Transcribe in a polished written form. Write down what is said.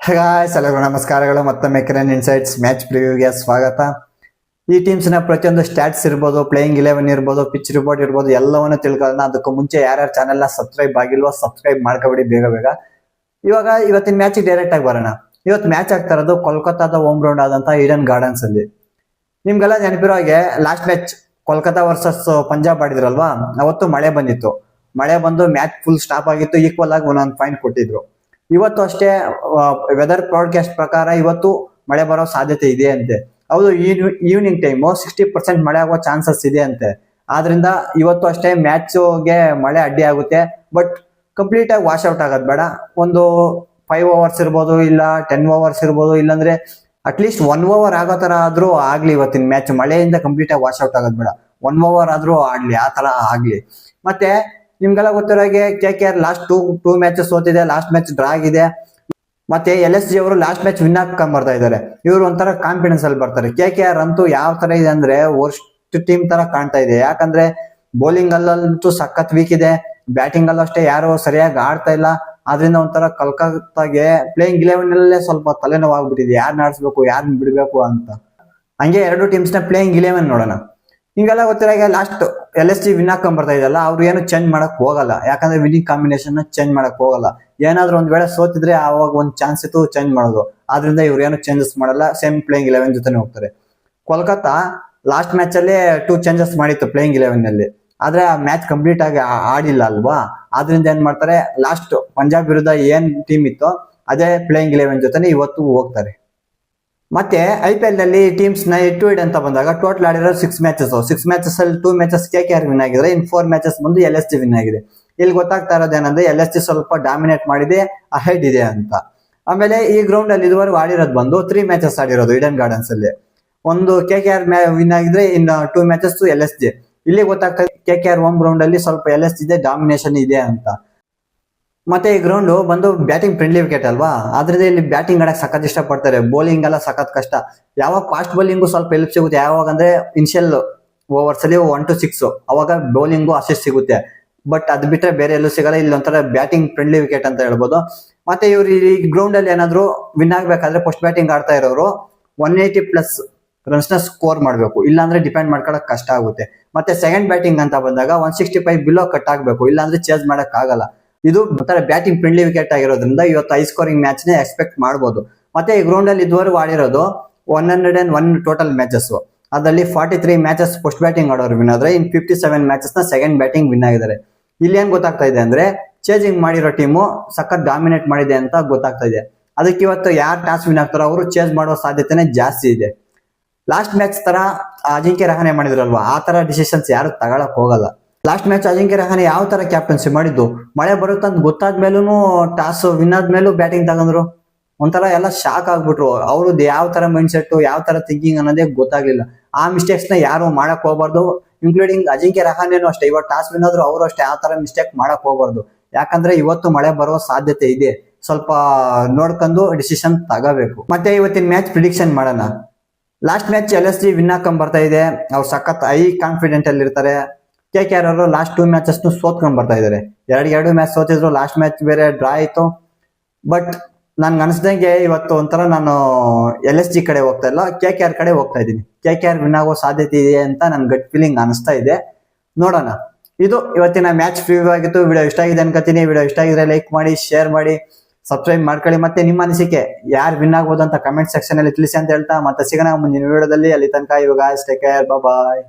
ಎಲ್ಲರಿಗೂ ನಮಸ್ಕಾರಗಳು. ಮತ್ತೊಮ್ಮೆ ಕಿರಣ್ ಇನ್ಸೈಟ್ಸ್ ಮ್ಯಾಚ್ ಪ್ರಿವ್ಯೂಗೆ ಸ್ವಾಗತ. ಈ ಟೀಮ್ಸ್ ನ ಪ್ರತಿಯೊಂದು ಸ್ಟಾಟ್ಸ್ ಇರ್ಬೋದು, ಪ್ಲೇಯಿಂಗ್ 11 ಇರ್ಬೋದು, ಪಿಚ್ ರಿಪೋರ್ಟ್ ಇರ್ಬೋದು, ಎಲ್ಲವನ್ನು ತಿಳ್ಕೊಳ್ಳೋಣ. ಅದಕ್ಕೂ ಮುಂಚೆ ಯಾರ್ಯಾರು ಚಾನೆಲ್ ನ ಸಬ್ಸ್ಕ್ರೈಬ್ ಆಗಿಲ್ವೋ ಸಬ್ಸ್ಕ್ರೈಬ್ ಮಾಡ್ಕೊಬಿಡಿ ಬೇಗ ಬೇಗ. ಇವತ್ತಿನ ಮ್ಯಾಚ್ ಡೈರೆಕ್ಟ್ ಆಗಿ ಬರೋಣ. ಇವತ್ತು ಮ್ಯಾಚ್ ಆಗ್ತಾ ಇರೋದು ಕೋಲ್ಕತ್ತಾದ ಹೋಮ್ ಗ್ರೌಂಡ್ ಆದಂತ ಈಡನ್ ಗಾರ್ಡನ್ಸ್ ಅಲ್ಲಿ. ನಿಮ್ಗೆಲ್ಲ ನೆನಪಿರೋ ಹಾಗೆ last match Kolkata versus Punjab ಆಡಿದ್ರಲ್ವಾ, ಅವತ್ತು ಮಳೆ ಬಂದಿತ್ತು. ಮಳೆ ಬಂದು ಮ್ಯಾಚ್ ಫುಲ್ ಸ್ಟಾಪ್ ಆಗಿತ್ತು. ಈಕ್ವಲ್ ಆಗಿ ಒಂದೊಂದು ಪಾಯಿಂಟ್ ಕೊಟ್ಟಿದ್ರು. ಇವತ್ತು ಅಷ್ಟೇ ವೆದರ್ ಬ್ರಾಡ್ಕಾಸ್ಟ್ ಪ್ರಕಾರ ಇವತ್ತು ಮಳೆ ಬರೋ ಸಾಧ್ಯತೆ ಇದೆ ಅಂತೆ. ಹೌದು, ಈವ್ನಿಂಗ್ ಟೈಮು 60% ಮಳೆ ಆಗೋ ಚಾನ್ಸಸ್ ಇದೆ ಅಂತೆ. ಆದ್ರಿಂದ ಇವತ್ತು ಅಷ್ಟೇ ಮ್ಯಾಚ್ಗೆ ಮಳೆ ಅಡ್ಡಿ ಆಗುತ್ತೆ. ಬಟ್ ಕಂಪ್ಲೀಟ್ ಆಗಿ ವಾಶ್ ಔಟ್ ಆಗೋದು ಬೇಡ. ಒಂದು 5 hours ಇರ್ಬೋದು, ಇಲ್ಲ 10 hours ಇರ್ಬೋದು, ಇಲ್ಲಾಂದ್ರೆ ಅಟ್ಲೀಸ್ಟ್ 1 hour ಆಗೋ ತರ ಆದ್ರೂ ಆಗ್ಲಿ. ಇವತ್ತಿನ ಮ್ಯಾಚ್ ಮಳೆಯಿಂದ ಕಂಪ್ಲೀಟ್ ಆಗಿ ವಾಶ್ ಔಟ್ ಆಗೋದು ಬೇಡ. 1 hour ಆದ್ರೂ ಆಡ್ಲಿ, ಆ ತರ ಆಗ್ಲಿ. ಮತ್ತೆ ನಿಮ್ಗೆಲ್ಲ ಗೊತ್ತಿರೋ ಹಾಗೆ KKR ಲಾಸ್ಟ್ ಟೂ ಮ್ಯಾಚಸ್ ಸೋತಿದೆ, ಲಾಸ್ಟ್ ಮ್ಯಾಚ್ ಡ್ರಾ ಆಗಿದೆ. ಮತ್ತೆ LSG ಅವರು ಲಾಸ್ಟ್ ಮ್ಯಾಚ್ ವಿನ್ ಹಾಕೊಂಡ್ ಬರ್ತಾ ಇದಾರೆ. ಇವರು ಒಂಥರ ಕಾನ್ಫಿಡೆನ್ಸ್ ಅಲ್ಲಿ ಬರ್ತಾರೆ. KKR ಅಂತೂ ಯಾವ ತರ ಇದೆ ಅಂದ್ರೆ ವರ್ಸ್ಟ್ ಟೀಮ್ ತರ ಕಾಣ್ತಾ ಇದೆ. ಯಾಕಂದ್ರೆ ಬೌಲಿಂಗ್ ಅಲ್ಲಂತೂ ಸಖತ್ ವೀಕ್ ಇದೆ, ಬ್ಯಾಟಿಂಗ್ ಅಲ್ಲೂ ಅಷ್ಟೇ ಯಾರು ಸರಿಯಾಗಿ ಆಡ್ತಾ ಇಲ್ಲ. ಆದ್ರಿಂದ ಒಂಥರ ಕೋಲ್ಕತ್ತಾಗೆ ಪ್ಲೇಯಿಂಗ್ 11 ಅಲ್ಲೇ ಸ್ವಲ್ಪ ತಲೆನೋವಾಗ್ಬಿಟ್ಟಿದೆ, ಯಾರು ಆಡಿಸ್ಬೇಕು ಯಾರು ಬಿಡ್ಬೇಕು ಅಂತ. ಹಂಗೆ ಎರಡು ಟೀಮ್ಸ್ ನ ಪ್ಲೇಯಿಂಗ್ 11 ನೋಡೋಣ. ಹಿಂಗೆಲ್ಲ ಗೊತ್ತಿರೋ ಲಾಸ್ಟ್ LSG ವಿನ್ ಹಾಕೊಂಡ್ ಬರ್ತಾ ಇದೆಯಲ್ಲ, ಅವ್ರು ಏನು ಚೇಂಜ್ ಮಾಡಕ್ ಹೋಗಲ್ಲ. ಯಾಕಂದ್ರೆ ವಿನ್ನಿಂಗ್ ಕಾಂಬಿನೇಷನ್ ಚೇಂಜ್ ಮಾಡಕ್ ಹೋಗಲ್ಲ. ಏನಾದ್ರೂ ಒಂದ್ ವೇಳೆ ಸೋತಿದ್ರೆ ಆವಾಗ ಒಂದ್ ಚಾನ್ಸ್ ಇತ್ತು ಚೇಂಜ್ ಮಾಡೋದು. ಆದ್ರಿಂದ ಇವ್ರು ಏನು ಚೇಂಜಸ್ ಮಾಡಲ್ಲ, ಸೇಮ್ ಪ್ಲೇಯಿಂಗ್ 11 ಜೊತೆನೆ ಹೋಗ್ತಾರೆ. ಕೋಲ್ಕತ್ತಾ ಲಾಸ್ಟ್ ಮ್ಯಾಚ್ ಅಲ್ಲಿ 2 ಚೇಂಜಸ್ ಮಾಡಿತ್ತು ಪ್ಲೇಯಿಂಗ್ 11 ನಲ್ಲಿ. ಆದ್ರೆ ಆ ಮ್ಯಾಚ್ ಕಂಪ್ಲೀಟ್ ಆಗಿ ಆಡಿಲ್ಲ ಅಲ್ವಾ. ಆದ್ರಿಂದ ಏನ್ ಮಾಡ್ತಾರೆ, ಲಾಸ್ಟ್ ಪಂಜಾಬ್ ವಿರುದ್ಧ ಏನ್ ಟೀಮ್ ಇತ್ತೋ ಅದೇ ಪ್ಲೇಯಿಂಗ್ 11 ಜೊತೆನೆ ಇವತ್ತು ಹೋಗ್ತಾರೆ. ಮತ್ತೆ IPL ನಲ್ಲಿ ಟೀಮ್ಸ್ ನ ಹೆಡ್ ಟು ಹೆಡ್ ಅಂತ ಬಂದಾಗ ಟೋಟಲ್ ಆಡಿರೋ 6 ಮ್ಯಾಚಸ್. 6 ಮ್ಯಾಚಸ್ ಅಲ್ಲಿ 2 ಮ್ಯಾಚಸ್ KKR ವಿನ್ ಆಗಿದ್ರೆ, ಇನ್ 4 ಮ್ಯಾಚಸ್ ಬಂದು LSG ವಿನ್ ಆಗಿದೆ. ಇಲ್ಲಿ ಗೊತ್ತಾಗ್ತಾ ಇರೋದೇನಂದ್ರೆ LSG ಸ್ವಲ್ಪ ಡಾಮಿನೇಟ್ ಮಾಡಿದೆ, ಅಹೆಡ್ ಇದೆ ಅಂತ. ಆಮೇಲೆ ಈ ಗ್ರೌಂಡ್ ಅಲ್ಲಿ ಇದುವರೆಗೂ ಆಡಿರೋದು ಬಂದು 3 ಮ್ಯಾಚಸ್ ಆಡಿರೋದು ಈಡನ್ ಗಾರ್ಡನ್ಸ್ ಅಲ್ಲಿ. ಒಂದು KKR ವಿನ್ ಆಗಿದ್ರೆ, ಇನ್ನು 2 ಮ್ಯಾಚಸ್ LSG. ಇಲ್ಲಿ ಗೊತ್ತಾಗ್ತಾ ಇದೆ KKR ಹೋಮ್ ಗ್ರೌಂಡ್ ಅಲ್ಲಿ ಸ್ವಲ್ಪ LSG ಇದೆ, ಡಾಮಿನೇಷನ್ ಇದೆ ಅಂತ. ಮತ್ತೆ ಈ ಗ್ರೌಂಡ್ ಬಂದು ಬ್ಯಾಟಿಂಗ್ ಫ್ರೆಂಡ್ಲಿ ವಿಕೆಟ್ ಅಲ್ವಾ, ಆದ್ರಿಂದ ಇಲ್ಲಿ ಬ್ಯಾಟಿಂಗ್ ಆಡಕ್ ಸಖತ್ ಇಷ್ಟ ಪಡ್ತಾರೆ. ಬೌಲಿಂಗ್ ಎಲ್ಲ ಸಖತ್ ಕಷ್ಟ. ಯಾವಾಗ ಫಾಸ್ಟ್ ಬೌಲಿಂಗು ಸ್ವಲ್ಪ ಹೆಲ್ಪ್ ಸಿಗುತ್ತೆ, ಯಾವಾಗ ಅಂದ್ರೆ ಇನಿಷಿಯಲ್ ಓವರ್ಸ್ ಅಲ್ಲಿ 1 to 6 ಅವಾಗ ಬೌಲಿಂಗು ಅಸಿಸ್ಟ್ ಸಿಗುತ್ತೆ. ಬಟ್ ಅದ್ ಬಿಟ್ರೆ ಬೇರೆ ಎಲ್ಲೂ ಸಿಗಲ್ಲ. ಇಲ್ಲಿ ಒಂಥರ ಬ್ಯಾಟಿಂಗ್ ಫ್ರೆಂಡ್ಲಿ ವಿಕೆಟ್ ಅಂತ ಹೇಳ್ಬೋದು. ಮತ್ತೆ ಇವ್ರು ಈ ಗ್ರೌಂಡ್ ಅಲ್ಲಿ ಏನಾದ್ರು ವಿನ್ ಆಗ್ಬೇಕಾದ್ರೆ ಫಸ್ಟ್ ಬ್ಯಾಟಿಂಗ್ ಆಡ್ತಾ ಇರೋರು 180+ ರನ್ಸ್ ನ ಸ್ಕೋರ್ ಮಾಡ್ಬೇಕು, ಇಲ್ಲಾಂದ್ರೆ ಡಿಪೆಂಡ್ ಮಾಡ್ಕೊಳಕ್ ಕಷ್ಟ ಆಗುತ್ತೆ. ಮತ್ತೆ ಸೆಕೆಂಡ್ ಬ್ಯಾಟಿಂಗ್ ಅಂತ ಬಂದಾಗ 165 ಬಿಲೋ ಕಟ್ ಆಗ್ಬೇಕು, ಇಲ್ಲಾಂದ್ರೆ ಚೇಸ್ ಮಾಡಕ್ ಆಗಲ್ಲ. ಇದು ಒಂಥರ ಬ್ಯಾಟಿಂಗ್ ಫ್ರೆಂಡ್ಲಿ ವಿಕೆಟ್ ಆಗಿರೋದ್ರಿಂದ ಇವತ್ತು ಹೈ ಸ್ಕೋರಿಂಗ್ ಮ್ಯಾಚ್ ನೇ ಎಕ್ಸ್ಪೆಕ್ಟ್ ಮಾಡಬಹುದು. ಮತ್ತೆ ಈ ಗ್ರೌಂಡ್ ಅಲ್ಲಿ ಇದುವರೆಗೂ ಆಡಿರೋದು 101 ಟೋಟಲ್ ಮ್ಯಾಚಸ್. ಅದರಲ್ಲಿ 43 ಮ್ಯಾಚಸ್ ಫಸ್ಟ್ ಬ್ಯಾಟಿಂಗ್ ಆಡೋರು ವಿನ್ ಆದ್ರೆ, ಇನ್ 57 ಮ್ಯಾಚಸ್ ನ ಸೆಕೆಂಡ್ ಬ್ಯಾಟಿಂಗ್ ವಿನ್ ಆಗಿದ್ದಾರೆ. ಇಲ್ಲಿ ಏನ್ ಗೊತ್ತಾಗ್ತಾ ಇದೆ ಅಂದ್ರೆ, ಚೇಜಿಂಗ್ ಮಾಡಿರೋ ಟೀಮು ಸಖತ್ ಡಾಮಿನೇಟ್ ಮಾಡಿದೆ ಅಂತ ಗೊತ್ತಾಗ್ತಾ ಇದೆ. ಅದಕ್ಕೆ ಇವತ್ತು ಯಾರು ಟಾಸ್ ವಿನ್ ಆಗ್ತಾರೋ ಅವರು ಚೇಂಜ್ ಮಾಡೋ ಸಾಧ್ಯತೆನೆ ಜಾಸ್ತಿ ಇದೆ. ಲಾಸ್ಟ್ ಮ್ಯಾಚ್ ತರ ಅಜಿಂಕ್ಯ ರಹಾನೆ ಮಾಡಿದ್ರಲ್ವಾ, ಆ ತರ ಡಿಸಿಷನ್ಸ್ ಯಾರು ತಗೊಳಕ್ ಹೋಗಲ್ಲ. ಲಾಸ್ಟ್ ಮ್ಯಾಚ್ ಅಜಿಂಕ್ಯ ರಹಾನೆ ಯಾವ ತರ ಕ್ಯಾಪ್ಟನ್ಸಿ ಮಾಡಿದ್ದು, ಮಳೆ ಬರುತ್ತಂತ ಗೊತ್ತಾದ್ಮೇಲೂ ಟಾಸ್ ವಿನ್ ಆದ್ಮೇಲೂ ಬ್ಯಾಟಿಂಗ್ ತಗೊಂಡ್ರು. ಒಂಥರ ಎಲ್ಲ ಶಾಕ್ ಆಗ್ಬಿಟ್ರು. ಅವ್ರದ್ದು ಯಾವ ತರ ಮೈಂಡ್ ಸೆಟ್, ಯಾವ ತರ ಥಿಂಕಿಂಗ್ ಅನ್ನೋದೇ ಗೊತ್ತಾಗ್ಲಿಲ್ಲ. ಆ ಮಿಸ್ಟೇಕ್ಸ್ ನ ಯಾರು ಮಾಡಕ್ ಹೋಗ್ಬಾರ್ದು, ಇನ್ಕ್ಲೂಡಿಂಗ್ ಅಜಿಂಕ್ಯ ರಹಾನೆನೂ ಅಷ್ಟೇ. ಇವತ್ತು ಟಾಸ್ ವಿನ್ ಆದ್ರೂ ಅವರು ಅಷ್ಟೇ ಆ ತರ ಮಿಸ್ಟೇಕ್ ಮಾಡಕ್ ಹೋಗ್ಬಾರ್ದು. ಯಾಕಂದ್ರೆ ಇವತ್ತು ಮಳೆ ಬರೋ ಸಾಧ್ಯತೆ ಇದೆ. ಸ್ವಲ್ಪ ನೋಡ್ಕೊಂಡು ಡಿಸಿಷನ್ ತಗೋಬೇಕು. ಮತ್ತೆ ಇವತ್ತಿನ ಮ್ಯಾಚ್ ಪ್ರಿಡಿಕ್ಷನ್ ಮಾಡೋಣ. ಲಾಸ್ಟ್ ಮ್ಯಾಚ್ LSG ವಿನ್ ಹಾಕೊಂಡ್ ಬರ್ತಾ ಇದೆ. ಅವ್ರು ಸಖತ್ ಹೈ ಕಾನ್ಫಿಡೆಂಟ್ ಅಲ್ಲಿ ಇರ್ತಾರೆ. KKR ಅವರು ಲಾಸ್ಟ್ 2 ಮ್ಯಾಚಸ್ ಸೋತ್ಕೊಂಡ್ ಬರ್ತಾ ಇದಾರೆ. 2 ಮ್ಯಾಚ್ ಸೋತಿದ್ರು, ಲಾಸ್ಟ್ ಮ್ಯಾಚ್ ಬೇರೆ ಡ್ರಾ ಆಯ್ತು. ಬಟ್ ನನ್ಗೆ ಅನ್ಸ್ದಂಗೆ ಇವತ್ತು ಒಂಥರ ನಾನು LSG ಕಡೆ ಹೋಗ್ತಾ ಇಲ್ಲ, KKR ಕಡೆ ಹೋಗ್ತಾ ಇದ್ದೀನಿ. KKR ವಿನ್ ಆಗೋ ಸಾಧ್ಯತೆ ಇದೆ ಅಂತ ನನ್ ಗಟ್ ಫೀಲಿಂಗ್ ಅನಿಸ್ತಾ ಇದೆ. ನೋಡೋಣ. ಇದು ಇವತ್ತಿನ ಮ್ಯಾಚ್ ಪ್ರಿವ್ಯೂ ಆಗಿತ್ತು. ವಿಡಿಯೋ ಇಷ್ಟ ಆಗಿದೆ ಅನ್ಕೋತೀನಿ. ವಿಡಿಯೋ ಇಷ್ಟ ಆಗಿದ್ರೆ ಲೈಕ್ ಮಾಡಿ, ಶೇರ್ ಮಾಡಿ, ಸಬ್ಸ್ಕ್ರೈಬ್ ಮಾಡ್ಕೊಳ್ಳಿ. ಮತ್ತೆ ನಿಮ್ಮ ಅನಿಸಿಕೆ ಯಾರು ವಿನ್ ಆಗ್ಬೋದು ಅಂತ ಕಮೆಂಟ್ ಸೆಕ್ಷನ್ ಅಲ್ಲಿ ತಿಳಿಸಿ ಅಂತ ಹೇಳ್ತಾ ಮತ್ತೆ ಸಿಗೋಣ ಮುಂದಿನ ವಿಡಿಯೋದಲ್ಲಿ. ಅಲ್ಲಿ ತನಕ ಇವಾಗ ಟೇಕ್ ಕೇರ್, ಬಾಯ್.